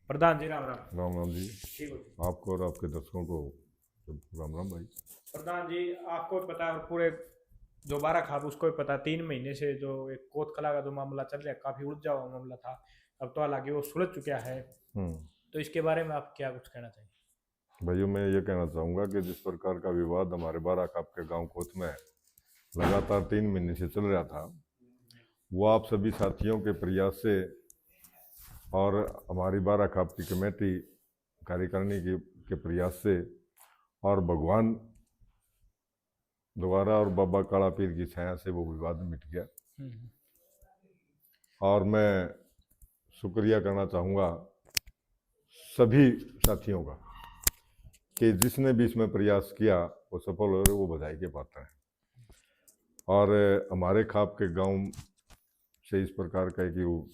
प्रधान जी राम राम। राम राम जी। ठीक हो जी। आपको और आपके दर्शकों को राम राम भाई। प्रधान जी, आपको भी पता है और पूरे जो बारह खाप उसको भी पता है, 3 महीने से जो एक कोतकला का जो मामला चल रहा है काफी उलझा हुआ मामला था। अब तो हालांकि वो सुलझ चुका है। हम्म। तो इसके बारे में आप क्या कुछ कहना चाहिए? भाइयों, मैं ये कहना चाहूँगा कि जिस प्रकार का विवाद हमारे बाराक आपके गांव कोत में लगातार 3 महीने से चल रहा था, वो आप सभी साथियों के प्रयास से और हमारी बाराक आपकी कमेटी कार्यकारिणी के प्रयास से और भगवान द्वारा और बाबा काला पीर की छाया से वो विवाद मिट गया। हम्म। और मैं शुक्रिया करना चाहूँगा सभी साथियों का कि जिसने भी इसमें प्रयास किया वो सफल हो रहे, वो बधाई के पात्र हैं। और हमारे खाप के गांव से इस प्रकार का कि वो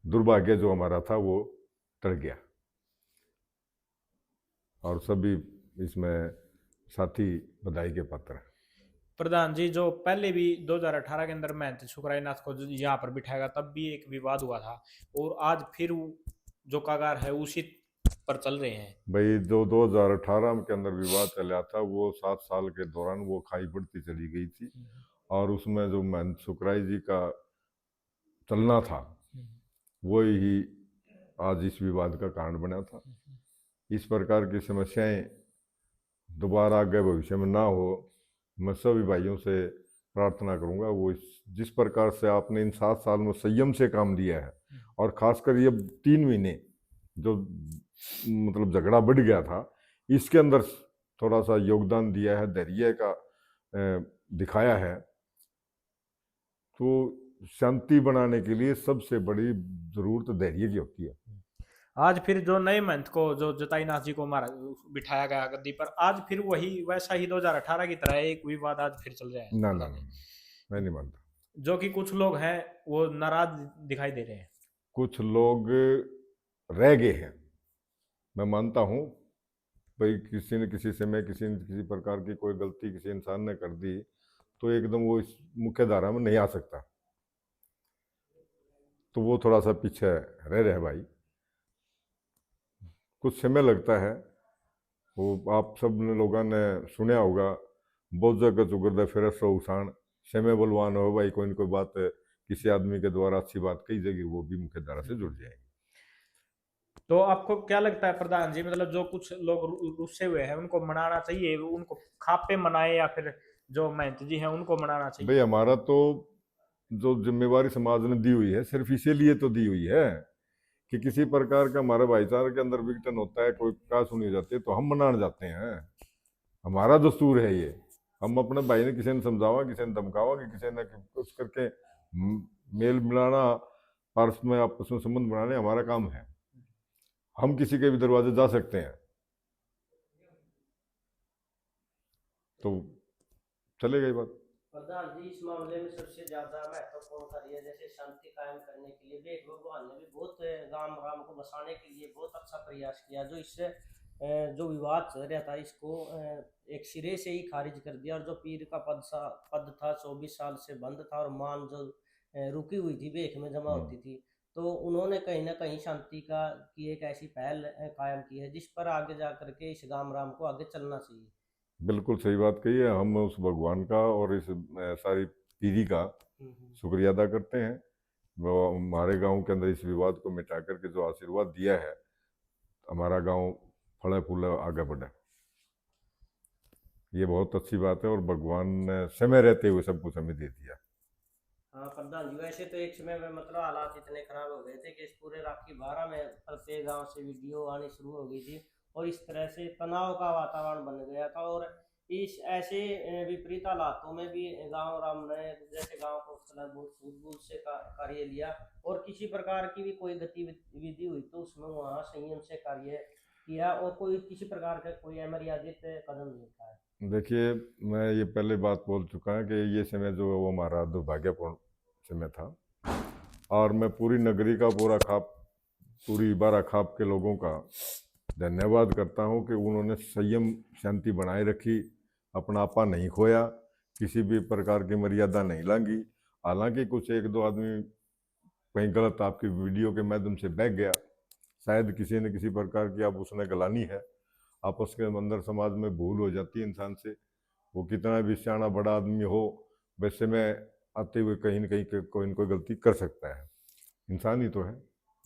दुर्भाग्य जो हमारा था वो टल गया और सभी इसमें साथी बधाई के पात्र हैं। प्रधान जी, जो पहले भी 2018 के अंदर महंत शुक्राईनाथ को यहाँ पर बिठाया तब भी एक विवाद हुआ था, और आज फिर जो कागार है उसी पर चल रहे हैं। भाई, जो 2018 के अंदर विवाद चला था वो 7 साल के दौरान वो खाई बढ़ती चली गई थी और उसमें जो महंत शुक्राई जी का चलना था वो ही आज इस विवाद का कारण बना था। इस प्रकार की समस्याएं दोबारा आगे भविष्य में ना हो, मैं सभी भाइयों से प्रार्थना करूंगा वो जिस प्रकार से आपने इन 7 साल में संयम से काम दिया है और खासकर ये 3 महीने जो मतलब झगड़ा बढ़ गया था इसके अंदर थोड़ा सा योगदान दिया है, धैर्य का दिखाया है, तो शांति बनाने के लिए सबसे बड़ी जरूरत धैर्य की होती है। आज फिर जो नए मंथ को जो जटाईनाथ जी को मारा बिठाया गया गद्दी पर, आज फिर वही वैसा ही 2018 की तरह एक विवाद आज फिर चल रहा है ना ना प्रधान ना, जी। मैं नहीं मानता। जो कि कुछ लोग हैं वो नाराज दिखाई दे रहे हैं। कुछ लोग रह गए हैं, मैं मानता हूँ। भाई, किसी ने किसी समय किसी न किसी प्रकार की कोई गलती किसी इंसान ने कर दी तो एकदम वो इस मुख्य धारा में नहीं आ सकता, तो वो थोड़ा सा पीछे रह रहे हैं भाई। कुछ समय लगता है। वो आप सब ने लोगों ने सुना होगा, बहुत जगह चुगर फिर सो उसान समय बलवान हो भाई, कोई न कोई बात किसी आदमी के द्वारा अच्छी बात कही जाएगी वो भी मुख्य धारा से जुड़ जाएगी। तो आपको क्या लगता है प्रधान जी, मतलब जो कुछ लोग रुस्से हुए हैं उनको मनाना चाहिए, उनको खापे मनाए या फिर जो महंत जी हैं उनको मनाना भाई, चाहिए? हमारा तो जो जिम्मेवारी समाज ने दी हुई है सिर्फ इसीलिए तो दी हुई है कि किसी प्रकार का हमारे भाईचारे के अंदर विघटन होता है, कोई का सुनी जाती है तो हम मनाने जाते हैं। हमारा दस्तूर है ये। हम अपने भाई ने किसी ने समझावा, किसी ने धमकावा, कि किसी ने कुछ करके मेल मिलाना, पारस में आपस में संबंध बनाने हमारा काम है। हम किसी के भी दरवाजे जा सकते हैं, तो चलेगा ये बात। प्रधान जी, इस मामले में सबसे ज्यादा महत्वपूर्ण कार्य जैसे शांति कायम करने के लिए देख भगवान ने भी बहुत राम राम को बसाने के लिए बहुत अच्छा प्रयास किया, जो इससे जो विवाद चल रहा था इसको एक सिरे से ही खारिज कर दिया। और जो पीर का पद था 24 साल से बंद था और मान जो रुकी हुई थी बेख में जमा होती थी, तो उन्होंने कहीं ना कहीं शांति का की एक ऐसी पहल कायम की है जिस पर आगे जा करके इस राम राम को आगे चलना चाहिए। बिल्कुल सही बात कही है। हम उस भगवान का और इस सारी पीढ़ी का हम्म। शुक्रिया अदा करते हैं, वो हमारे गांव के अंदर इस विवाद को मिटा करके जो आशीर्वाद दिया है, हमारा गांव फले फूले आगे बढ़े, ये बहुत अच्छी बात है। और भगवान ने समय रहते हुए सब कुछ हमें दे दिया। हाँ प्रधान जी, वैसे तो एक समय में मतलब हालात इतने खराब हो गए थे कि इस पूरे राखी 12 में प्रत्येक गांव से वीडियो आनी शुरू हो गई थी और इस तरह से तनाव का वातावरण बन गया था। और इस ऐसे विपरीत हालातों में भी गांव राम ने जैसे गांव को बहुत सूझबूझ से कार्य लिया और किसी प्रकार की भी कोई गतिविधि हुई तो उसमें वहाँ संयम से कार्य किया और कोई किसी प्रकार का कोई अमर्यादित कदम नहीं उठाया। देखिए, मैं ये पहले बात बोल चुका है कि ये समय जो है वो हमारा दुर्भाग्यपूर्ण समय था और मैं पूरी नगरी का पूरी बारा खाप के लोगों का धन्यवाद करता हूँ कि उन्होंने संयम शांति बनाए रखी, अपना आपा नहीं खोया, किसी भी प्रकार की मर्यादा नहीं लांगी। हालांकि कुछ एक दो आदमी कहीं गलत आपकी वीडियो के माध्यम से बह गया, शायद किसी न किसी प्रकार की आप उसने गलानी है, आपस के अंदर समाज में भूल हो जाती है इंसान से। वो कितना भी सियाना बड़ा आदमी हो, वैसे में आते हुए कहीं न कहीं कोई न कोई गलती कर सकता है। इंसान ही तो है,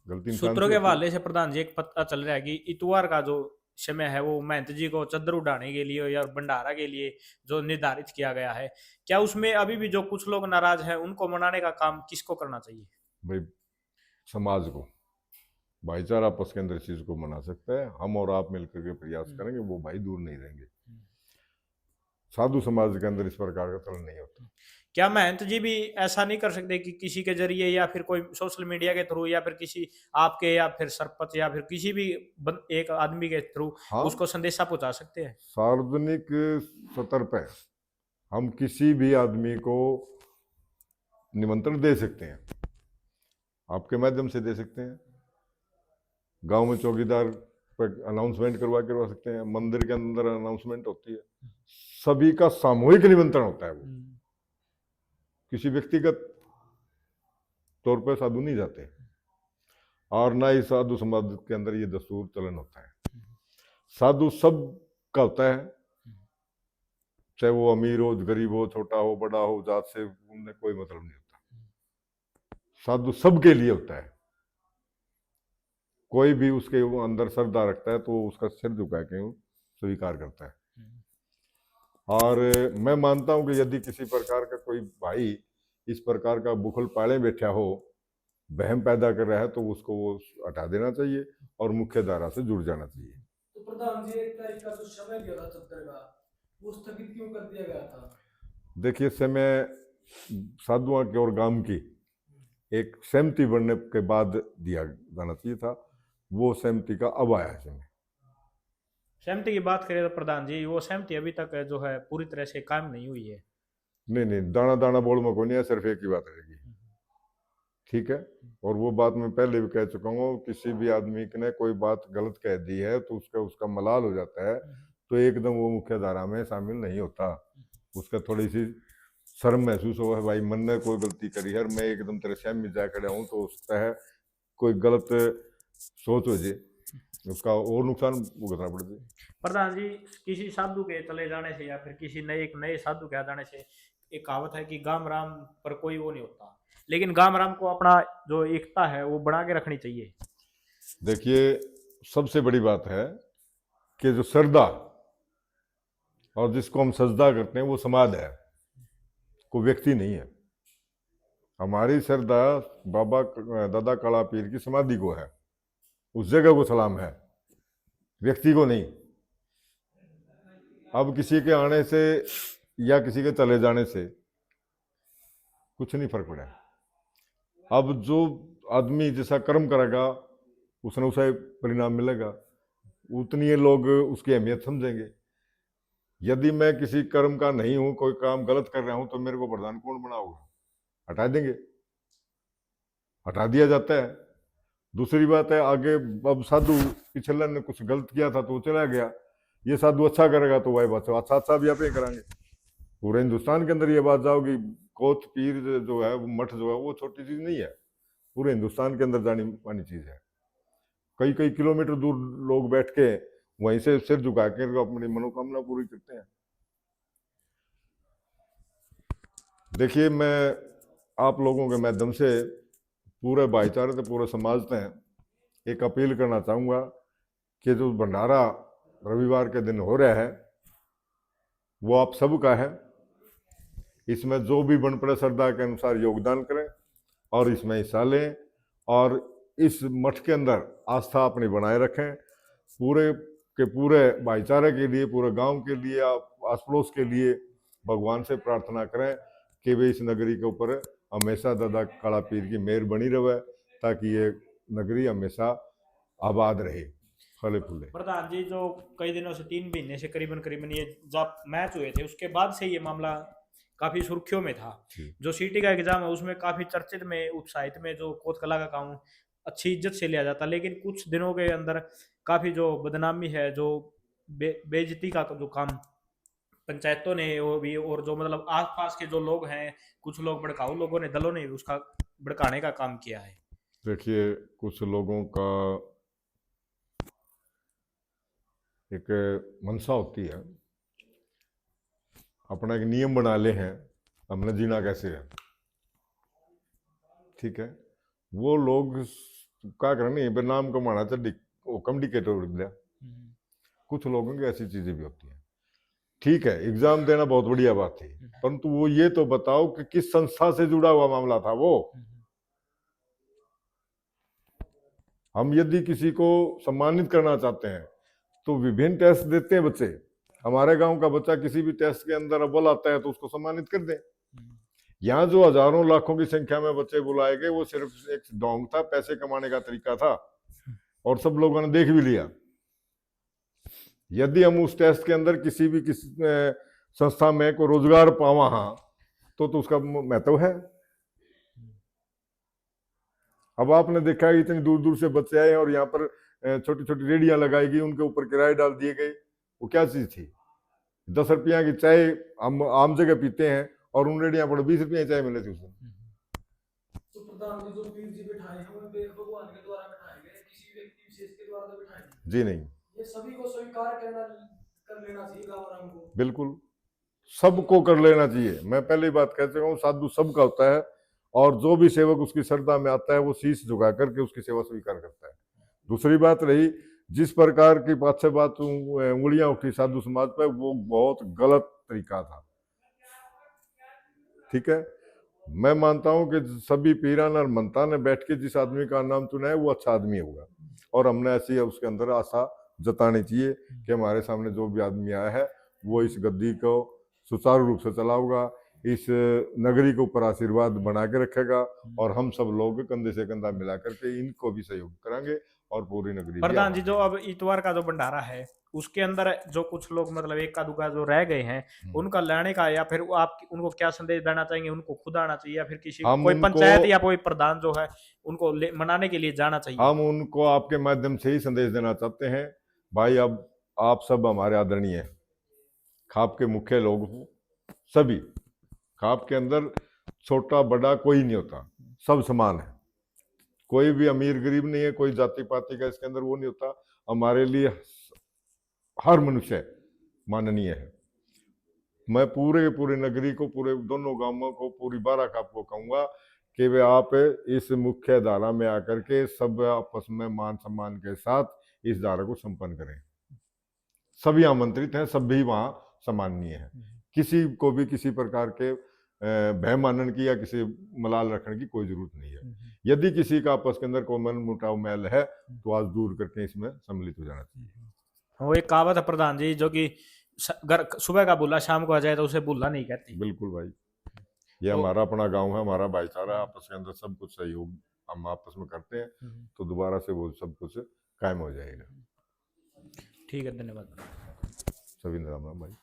गलती इंसान सूत्रों से के होती है। हवाले से प्रधान जी एक पता चल रहा है कि इतवार का जो समय है वो महंत जी को चद्दर उड़ाने के लिए या भंडारा के लिए जो निर्धारित किया गया है, क्या उसमें अभी भी जो कुछ लोग नाराज हैं उनको मनाने का काम किसको करना चाहिए? भाई समाज को, भाईचारा आपस के अंदर इस चीज को मना सकता है। हम और आप मिलकर के प्रयास करेंगे, वो भाई दूर नहीं रहेंगे। साधु समाज के अंदर इस प्रकार का चलन नहीं होता। क्या महंत जी भी ऐसा नहीं कर सकते कि किसी के जरिए या फिर कोई सोशल मीडिया के थ्रू या फिर किसी आपके या फिर सरपंच या फिर किसी भी एक आदमी के थ्रू हाँ, उसको संदेशा पहुंचा सकते हैं? सार्वजनिक सतह पे हम किसी भी आदमी को निमंत्रण दे सकते हैं, आपके माध्यम से दे सकते हैं, गांव में चौकीदार पर अनाउंसमेंट करवा सकते हैं, मंदिर के अंदर अनाउंसमेंट होती है। सभी का सामूहिक निमंत्रण होता है, वो किसी व्यक्तिगत तौर पर साधु नहीं जाते, और ना ही साधु समाज के अंदर ये दस्तूर चलन होता है। साधु सब का होता है, चाहे वो अमीर हो, गरीब हो, छोटा हो, बड़ा हो, जात से उनमें कोई मतलब नहीं होता। साधु सबके लिए होता है। कोई भी उसके अंदर श्रद्धा रखता है तो उसका सिर झुका के वो स्वीकार करता है। और मैं मानता हूं कि यदि किसी प्रकार का कोई भाई इस प्रकार का बुखल पाले बैठा हो, वहम पैदा कर रहा है, तो उसको वो हटा देना चाहिए और मुख्य धारा से जुड़ जाना चाहिए। तो प्रधान जी 1 तारीख का जो समय दिया था चद्दर का, वो स्थगित क्यों कर दिया गया था? देखिए, समय साधुओं की और गांव की एक सहमति बनने के बाद दिया जाना चाहिए था, वो सहमति का अब आया समय। सहमति की बात करें तो प्रधान जी वो सहमति अभी तक जो है पूरी तरह से कायम नहीं हुई है। नहीं, दाना दाना बोल में कोई नहीं है, सिर्फ एक ही बात रहेगी, ठीक है। और वो बात मैं पहले भी कह चुका हूँ, किसी भी आदमी ने कोई बात गलत कह दी है तो उसका मलाल हो जाता है, तो एकदम वो मुख्य धारा में शामिल नहीं होता। उसका थोड़ी सी शर्म महसूस हो, भाई मन ने कोई गलती करी है, मैं एकदम तेरे सामने जा खड़ा हूँ, तो उसका है कोई गलत सोच हो जाए, उसका और नुकसान भुगतना पड़ जाए। प्रधान जी किसी साधु के चले जाने से या फिर किसी नए साधु के आ जाने से एक कहावत है कि गाम राम पर कोई वो नहीं होता, लेकिन गाम राम को अपना जो एकता है वो बना के रखनी चाहिए। देखिए, सबसे बड़ी बात है कि जो श्रद्धा और जिसको हम सजदा करते हैं वो समाज है, कोई व्यक्ति नहीं है। हमारी श्रद्धा बाबा दादा काला पीर की समाधि को है, उस जगह को सलाम है, व्यक्ति को नहीं। अब किसी के आने से या किसी के चले जाने से कुछ नहीं फर्क पड़ा। अब जो आदमी जैसा कर्म करेगा उसने उसे परिणाम मिलेगा, उतनी ये लोग उसकी अहमियत समझेंगे। यदि मैं किसी कर्म का नहीं हूं, कोई काम गलत कर रहा हूं, तो मेरे को प्रधान कौन बनाओगे? हटा देंगे, हटा दिया जाता है। दूसरी बात है, आगे अब साधु पिछले ने कुछ गलत किया था तो वो चला गया, ये साधु अच्छा करेगा तो वही बात अच्छा अच्छा भी आप ही कराएंगे। पूरे हिंदुस्तान के अंदर ये बात जाओगी, कोच पीर जो है वो मठ जो है वो छोटी चीज नहीं है, पूरे हिंदुस्तान के अंदर जानी मानी चीज है। कई कई किलोमीटर दूर लोग बैठ के वहीं से सिर झुका के अपनी मनोकामना पूरी करते हैं। देखिए, मैं आप लोगों के माध्यम से पूरे भाईचारे से पूरे समाज से एक अपील करना चाहूँगा कि जो भंडारा रविवार के दिन हो रहा है वो आप सबका है। इसमें जो भी बन पड़े श्रद्धा के अनुसार योगदान करें और इसमें हिस्सा लें, और इस मठ के अंदर आस्था अपनी बनाए रखें। पूरे के पूरे भाईचारे के लिए, पूरे गांव के लिए, आस पड़ोस के लिए भगवान से प्रार्थना करें कि वे इस नगरी के ऊपर हमेशा दादा काला पीर की मेहर बनी रहे, ताकि ये नगरी हमेशा आबाद रहे, फले फूले। प्रधान जी जो कई दिनों से 3 महीने से करीबन ये जब मैच हुए थे उसके बाद से ये मामला काफी सुर्खियों में था। जो सीटी का एग्जाम है उसमें काफी चर्चित में उत्साहित में जो कोत कला का काम अच्छी इज्जत से लिया जाता, लेकिन कुछ दिनों के अंदर काफी जो बदनामी है, जो बेइज्जती का जो काम पंचायतों ने वो भी, और जो मतलब आसपास के जो लोग हैं, कुछ लोग भड़काऊ लोगों ने, दलों ने उसका भड़काने का काम किया है। देखिए, कुछ लोगों का एक मनसा होती है, अपना एक नियम बना ले हैं हमने जीना कैसे है, ठीक है। वो लोग क्या करने नाम कमाना चाहिए कम डिकेटर दिया। कुछ लोगों की ऐसी चीजें भी होती हैं, ठीक है। एग्जाम देना बहुत बढ़िया बात थी, परंतु वो ये तो बताओ कि किस संस्था से जुड़ा हुआ मामला था वो। हम यदि किसी को सम्मानित करना चाहते हैं तो विभिन्न टेस्ट देते हैं बच्चे। हमारे गांव का बच्चा किसी भी टेस्ट के अंदर अव्वल आता है तो उसको सम्मानित कर दें। यहाँ जो हजारों लाखों की संख्या में बच्चे बुलाए गए वो सिर्फ एक ढोंग था, पैसे कमाने का तरीका था, और सब लोगों ने देख भी लिया। यदि हम उस टेस्ट के अंदर किसी संस्था में को रोजगार पावा हाँ तो उसका महत्व है। अब आपने देखा है इतनी दूर दूर से बच्चे आए और यहाँ पर छोटी छोटी रेडियां लगाई गई, उनके ऊपर किराए डाल दिए गए। वो क्या चीज थी? 10 रुपया की चाय हम आम जगह पीते हैं और उन रेडियां पर 20 रुपये चाय मिले थी उस दिन। तो प्रधान जी जो पीर जी बिठाए हमें भगवान के द्वारा बिठाए गए, किसी व्यक्ति विशेष के द्वारा तो बिठाए नहीं। जी नहीं, ये सभी को स्वीकार कर लेना चाहिए गांव को। बिल्कुल सबको कर लेना चाहिए। मैं पहले ही बात कह चुका हूँ, साधु सबका होता है, और जो भी सेवक उसकी श्रद्धा में आता है वो शीश झुका करके उसकी सेवा स्वीकार करता है। दूसरी बात रही जिस प्रकार की बात से बात उंगलियां उठी साधु समाज पर, वो बहुत गलत तरीका था, ठीक है। मैं मानता हूं कि सभी पीरान और मनता ने बैठ के जिस आदमी का नाम चुना है वो अच्छा आदमी होगा, और हमने ऐसी उसके अंदर आशा जतानी चाहिए कि हमारे सामने जो भी आदमी आया है वो इस गद्दी को सुचारू रूप से चलाऊगा, इस नगरी के ऊपर आशीर्वाद बना के रखेगा, और हम सब लोग कंधे से कंधा मिला करके इनको भी सहयोग करेंगे और पूरी नगरी। प्रधान जी, जो अब इतवार का जो भंडारा है उसके अंदर जो कुछ लोग मतलब एक का दुका जो रह गए हैं उनका लाने का, या फिर आप उनको क्या संदेश देना चाहेंगे? उनको खुद आना चाहिए या फिर किसी कोई पंचायत या कोई प्रधान जो है उनको मनाने के लिए जाना चाहिए? हम उनको आपके माध्यम से ही संदेश देना चाहते हैं, भाई अब आप सब हमारे आदरणीय हैं, खाप के मुख्य लोग हो सभी। खाप के अंदर छोटा बड़ा कोई नहीं होता, सब समान है, कोई भी अमीर गरीब नहीं है, कोई जाति पाति का इसके अंदर वो नहीं होता। हमारे लिए हर मनुष्य माननीय है। मैं पूरे नगरी को, पूरे दोनों गांवों को, पूरी बारा खाप को कहूंगा कि वे आप इस मुख्य धारा में आकर के सब आपस में मान सम्मान के साथ इस धारा को संपन्न करें। सभी आमंत्रित हैं, सभी वहां सम्माननीय है, किसी को भी किसी प्रकार के भय मानने की या किसी मलाल रखने की कोई जरूरत नहीं है। यदि किसी का आपस के अंदर कोई मन मुटाव मैल है तो आज दूर करके इसमें सम्मिलित हो जाना चाहिए। वो एक कहावत है प्रधान जी, जो कि सुबह का बुल्ला शाम को आ जाए तो उसे बुल्ला नहीं कहती। बिल्कुल भाई, ये हमारा अपना गांव है, हमारा भाईचारा है, आपस के अंदर सब कुछ सहयोग हम आपस में करते हैं तो दोबारा से वो सब कुछ कायम हो जाएगा। ठीक है, धन्यवाद। सभी राम राम भाई।